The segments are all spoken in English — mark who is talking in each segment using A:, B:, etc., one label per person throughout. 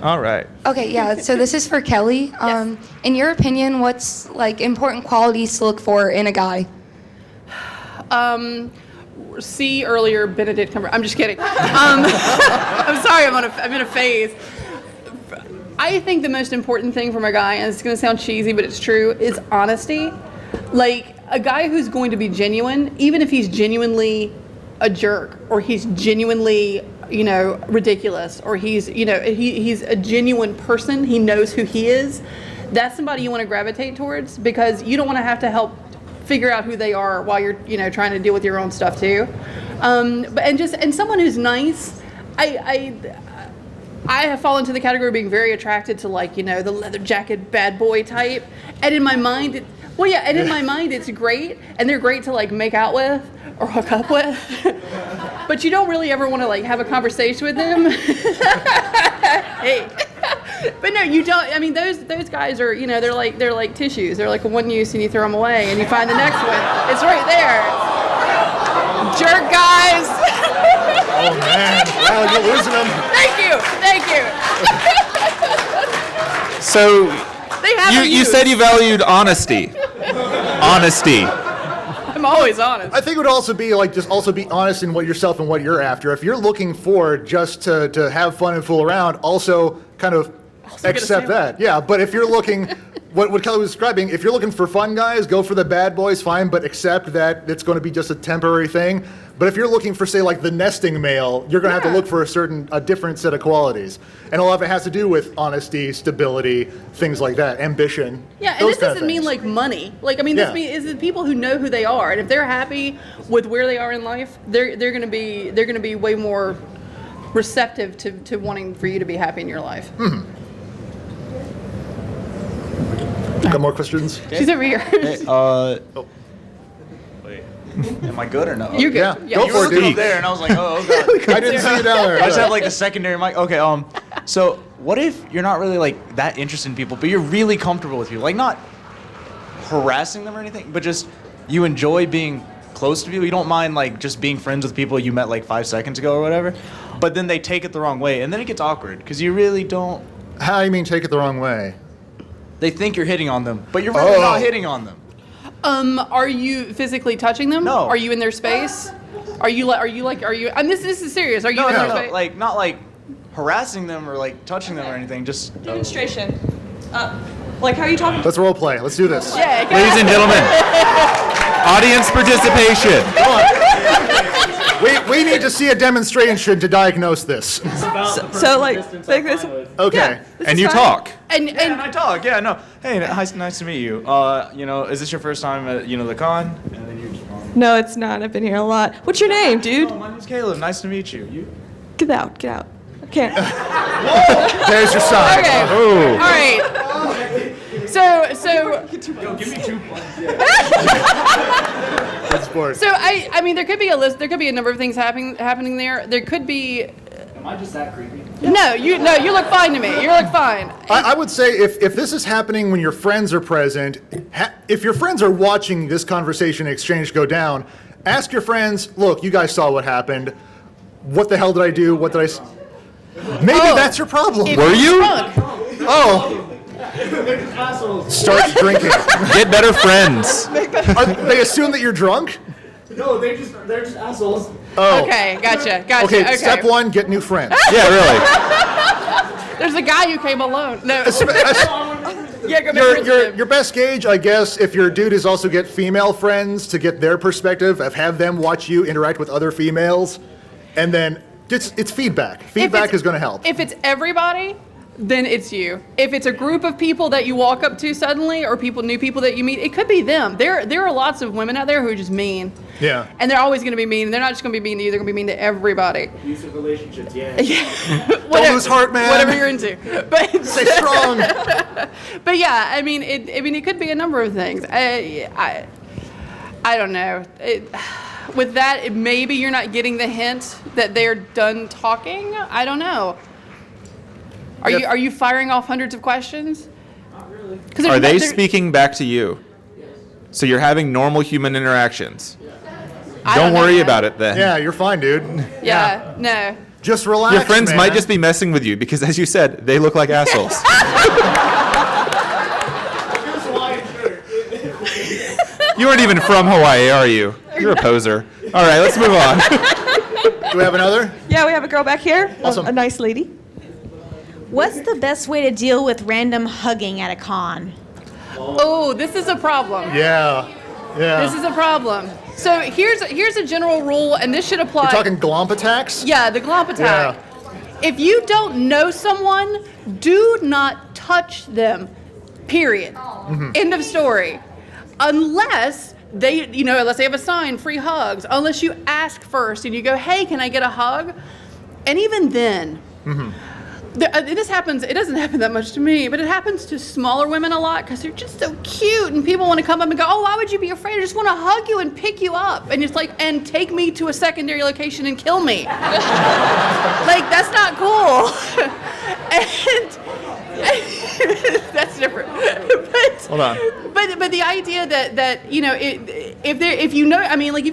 A: All right.
B: Okay, yeah. So this is for Kelley. In your opinion, what's like important qualities to look for in a guy?
C: See earlier Benedict Cumberbatch. I'm just kidding. I'm sorry. I'm in a phase. I think the most important thing from a guy, and it's going to sound cheesy, but it's true, is honesty. Like a guy who's going to be genuine, even if he's genuinely a jerk or he's genuinely, ridiculous, or he's a genuine person. He knows who he is. That's somebody you want to gravitate towards, because you don't want to have to help figure out who they are while you're, trying to deal with your own stuff too. And someone who's nice. I have fallen into the category of being very attracted to, like, the leather jacket bad boy type. And in my mind, it's great, and they're great to, like, make out with or hook up with. But you don't really ever want to, like, have a conversation with them. Hey. But no, you don't. I mean, those guys are, they're like tissues. They're like a one use, and you throw them away, and you find the next one. It's right there. Jerk guys.
D: Oh man! Wow, you're losing them.
C: Thank you.
A: So you said you valued honesty. Honesty.
C: I'm always honest.
D: I think it would also be like just also be honest in what yourself and what you're after. If you're looking for just to have fun and fool around, also kind of accept that. Yeah, but if you're looking, what Kelley was describing, if you're looking for fun guys, go for the bad boys, fine, but accept that it's going to be just a temporary thing. But if you're looking for, say, like the nesting male, you're going to have to look for a different set of qualities. And a lot of it has to do with honesty, stability, things like that, ambition.
C: Yeah, and this doesn't mean like money. Like, I mean, this is people who know who they are, and if they're happy with where they are in life, they're going to be way more receptive to wanting for you to be happy in your life.
D: Mm-hmm. Got more questions?
C: She's over here.
E: Hey, wait. Am I good or no?
C: You're good.
D: Yeah,
C: Yeah,
D: go
C: you're
D: for it,
E: Looking
D: dude.
E: up there, and I was like, oh god.
D: I didn't see you down there.
E: I just have like the secondary mic. Okay, so what if you're not really like that interested in people, but you're really comfortable with people, like not harassing them or anything, but just you enjoy being close to people. You don't mind like just being friends with people you met like 5 seconds ago or whatever, but then they take it the wrong way, and then it gets awkward because you really don't.
D: How do you mean take it the wrong way?
E: They think you're hitting on them, but you're really not hitting on them.
C: Are you physically touching them?
E: No.
C: Are you in their space? Are you? And this is serious. Are you in their space?
E: Like not like harassing them or like touching them or anything. Just
F: Demonstration. Like, how are you talking?
D: Let's role play. Let's do this.
C: Yeah.
A: Ladies and gentlemen, audience participation.
D: Come on. We need to see a demonstration to diagnose this.
F: So like this.
D: Okay.
C: Yeah,
A: And you talk.
C: And
E: I talk. Yeah, no. Hey, nice to meet you. Is this your first time at the con? And then you just
F: No, it's not. I've been here a lot. What's your name, dude?
E: Oh, my name's Caleb. Nice to meet you. You?
F: Get out. Get out. I can't.
D: There's your sign.
C: okay.
A: Oh.
C: All right. So
E: Give me 2 points.
D: That's sport.
C: So I mean, there could be a list. There could be a number of things happening there. There could be.
E: Am I just that creepy?
C: No, you look fine to me. You look fine.
D: I would say if this is happening when your friends are present, if your friends are watching this conversation exchange go down, ask your friends, look, you guys saw what happened. What the hell did I do? What did I... Maybe that's your problem.
A: Were you?
D: Oh. Start drinking.
A: Get better friends.
D: They assume that you're drunk?
G: No, they're just assholes.
D: Oh.
C: Okay, gotcha.
D: Okay, step one, get new friends.
A: Yeah, really.
C: There's a guy who came alone. No. Yeah, go back to
D: Your best gauge, I guess, if your dude is also get female friends to get their perspective, have them watch you interact with other females, and then it's feedback. Feedback is going to help.
C: If it's everybody, then it's you. If it's a group of people that you walk up to suddenly, or new people that you meet, it could be them. There are lots of women out there who are just mean.
D: Yeah.
C: And they're always going to be mean. They're not just going to be mean to you. They're going to be mean to everybody.
G: Abusive relationships, yeah.
D: Don't lose heart, man.
C: Whatever you're into. But
D: Stay strong.
C: But yeah, I mean, it could be a number of things. I don't know. With that, maybe you're not getting the hint that they're done talking. I don't know. Are you firing off hundreds of questions?
G: Not really.
A: Are they speaking back to you?
G: Yes.
A: So you're having normal human interactions.
C: I
A: Don't
C: know
A: worry
C: that.
A: about it then.
D: Yeah, you're fine, dude.
C: Yeah, no.
D: Just relax,
A: Your friends
D: man.
A: might just be messing with you because, as you said, they look like assholes. You aren't even from Hawaii, are you? You're a poser. All right, let's move on.
D: Do we have another?
F: Yeah, we have a girl back here.
D: Awesome.
F: A nice lady.
H: What's the best way to deal with random hugging at a con?
C: Oh, this is a problem.
D: Yeah. Yeah.
C: This is a problem. So here's a general rule, and this should apply.
D: We're talking glomp attacks?
C: Yeah, the glomp attack.
D: Yeah.
C: If you don't know someone, do not touch them. Period. End of story. Unless unless they have a sign, free hugs. Unless you ask first and you go, hey, can I get a hug? And even then, this happens, it doesn't happen that much to me, but it happens to smaller women a lot because they're just so cute and people want to come up and go, oh, why would you be afraid? I just want to hug you and pick you up. And it's like, and take me to a secondary location and kill me. Like, that's not cool. And that's different.
A: Hold on.
C: But the idea that if you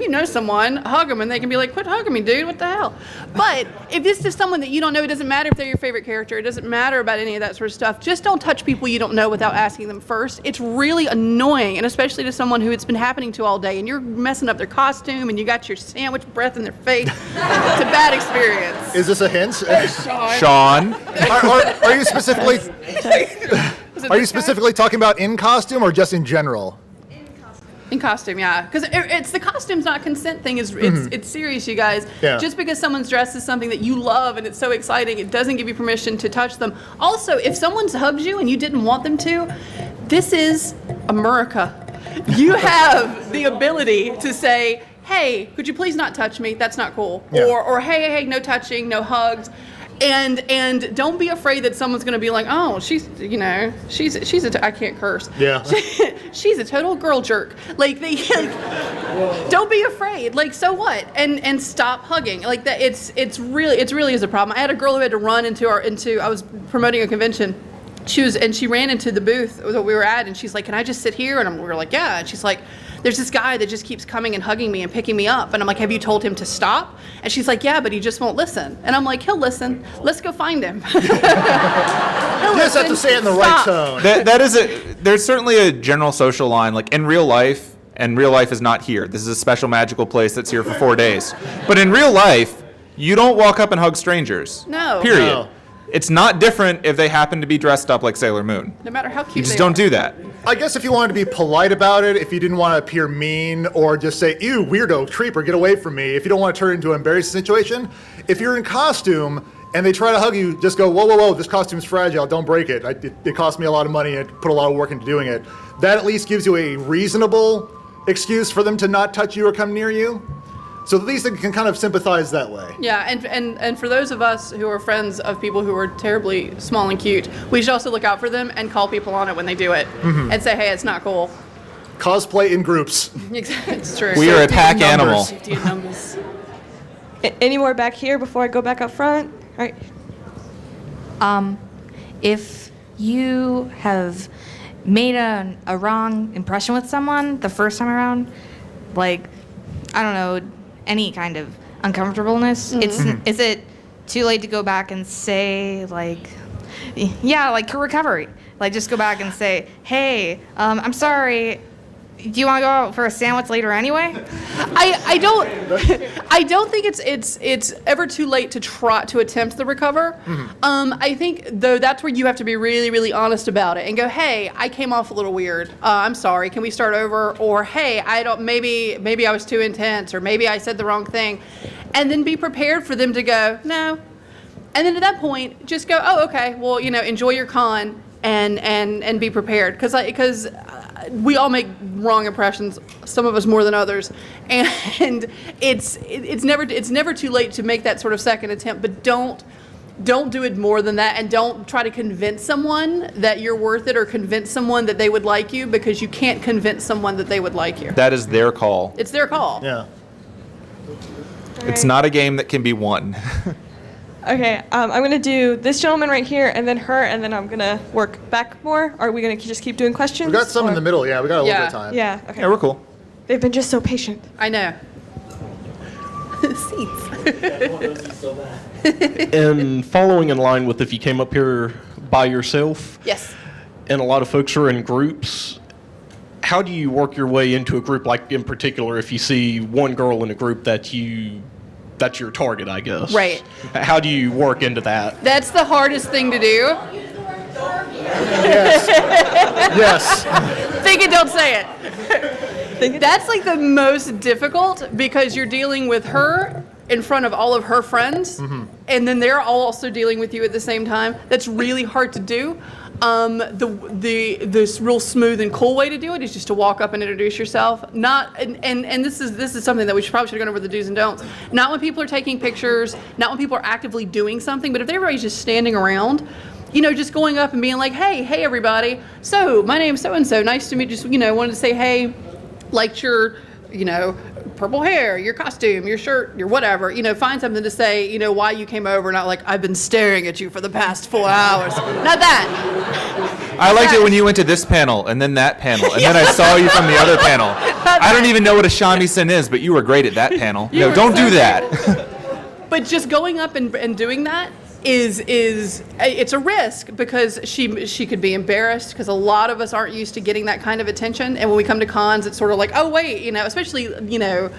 C: know someone, hug them and they can be like, quit hugging me, dude, what the hell? But if this is someone that you don't know, it doesn't matter if they're your favorite character, it doesn't matter about any of that sort of stuff. Just don't touch people you don't know without asking them first. It's really annoying, and especially to someone who it's been happening to all day, and you're messing up their costume and you got your sandwich breath in their face. It's a bad experience.
D: Is this a hint?
A: Sean.
D: Are you specifically talking about in costume or just in general?
C: In costume, yeah, because it's the costume's not consent thing. It's serious, you guys.
D: Yeah.
C: Just because someone's dressed as something that you love and it's so exciting, it doesn't give you permission to touch them. Also, if someone's hugged you and you didn't want them to, this is America. You have the ability to say, "Hey, could you please not touch me? That's not cool."
D: Yeah.
C: Or hey, no touching, no hugs. And don't be afraid that someone's going to be like, oh, she's I can't curse.
D: Yeah.
C: She's a total girl jerk. Like don't be afraid. Like, so what? And stop hugging. Like that. It really is a problem. I had a girl who had to run I was promoting a convention. She ran into the booth that we were at, and she's like, can I just sit here? And we were like, yeah. And she's like, there's this guy that just keeps coming and hugging me and picking me up. And I'm like, have you told him to stop? And she's like, yeah, but he just won't listen. And I'm like, he'll listen. Let's go find him. You
D: just have to say it in the right tone.
A: There's certainly a general social line, like in real life, and real life is not here. This is a special magical place that's here for 4 days. But in real life, you don't walk up and hug strangers.
C: No.
A: Period.
D: No.
A: It's not different if they happen to be dressed up like Sailor Moon.
C: No matter how cute
A: You just
C: they
A: don't
C: are.
A: do that.
D: I guess if you wanted to be polite about it, if you didn't want to appear mean or just say, ew, weirdo, creeper, get away from me, if you don't want to turn it into an embarrassing situation, if you're in costume and they try to hug you, just go, whoa, this costume's fragile, don't break it. It cost me a lot of money and put a lot of work into doing it. That at least gives you a reasonable excuse for them to not touch you or come near you. So at least they can kind of sympathize that way.
C: Yeah, and for those of us who are friends of people who are terribly small and cute, we should also look out for them and call people on it when they do it and say, hey, it's not cool.
D: Cosplay in groups.
C: It's true.
A: We are a pack
D: in numbers.
A: animal.
C: Safety in numbers.
F: Any more back here before I go back up front? All right.
I: If you have made a wrong impression with someone the first time around, like, I don't know, any kind of uncomfortableness, is it too late to go back and say, like, yeah, like recovery? Like, just go back and say, hey, I'm sorry, do you want to go out for a sandwich later anyway?
C: I don't think it's ever too late to try to attempt the recover. I think though that's where you have to be really, really honest about it and go, hey, I came off a little weird. I'm sorry. Can we start over? Or hey, maybe I was too intense, or maybe I said the wrong thing, and then be prepared for them to go no, and then at that point just go, oh, okay, well, enjoy your con and be prepared because we all make wrong impressions, some of us more than others, and it's never too late to make that sort of second attempt, but don't do it more than that, and don't try to convince someone that you're worth it or convince someone that they would like you, because you can't convince someone that they would like you.
A: That is their call.
C: It's their call.
D: Yeah.
A: It's not a game that can be won.
F: Okay, I'm going to do this gentleman right here, and then her, and then I'm going to work back more. Are we going to just keep doing questions?
D: We got some in the middle, yeah. We got a little bit of time.
F: Yeah, okay.
A: Yeah, we're cool.
F: They've been just so patient.
C: I know. Seats.
G: One of those is so bad.
J: And following in line with if you came up here by yourself,
C: Yes.
J: and a lot of folks are in groups, how do you work your way into a group, like in particular if you see one girl in a group that's your target, I guess?
C: Right.
J: How do you work into that?
C: That's the hardest thing to do.
D: Yes. Yes.
C: Think it, don't say it. That's like the most difficult because you're dealing with her in front of all of her friends, and then they're all also dealing with you at the same time. That's really hard to do. This real smooth and cool way to do it is just to walk up and introduce yourself. Not and this is something that we probably should have gone over the do's and don'ts. Not when people are taking pictures, not when people are actively doing something, but if everybody's just standing around, just going up and being like, hey everybody, so my name's so and so, nice to meet you. Just wanted to say hey, liked your purple hair, your costume, your shirt, your whatever, find something to say, why you came over, not like, I've been staring at you for the past 4 hours. Not that.
A: I liked it when you went to this panel and then that panel, and then I saw you from the other panel. I don't even know what a shamisen is, but you were great at that panel. No, don't do that.
C: But just going up and doing that is it's a risk because she could be embarrassed because a lot of us aren't used to getting that kind of attention, and when we come to cons it's sort of like, oh wait, especially the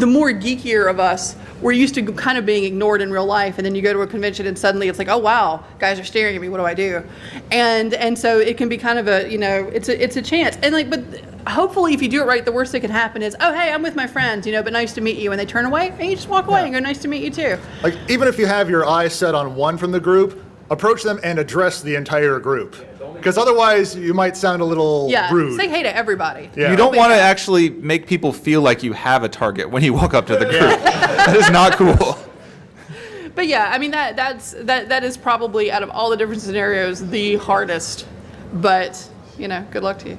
C: more geekier of us, we're used to kind of being ignored in real life, and then you go to a convention and suddenly it's like, oh wow, guys are staring at me, what do I do? And so it can be kind of a it's a chance, and but hopefully if you do it right, the worst that can happen is, oh hey, I'm with my friends, but nice to meet you, and they turn away and you just walk away and go, nice to meet you too.
D: Like, even if you have your eyes set on one from the group, approach them and address the entire group. Because otherwise you might sound a little rude.
C: Say hey to everybody.
D: Yeah.
A: You don't want to actually make people feel like you have a target when you walk up to the group. That is not cool.
C: But yeah, I mean that is probably, out of all the different scenarios, the hardest. But good luck to you.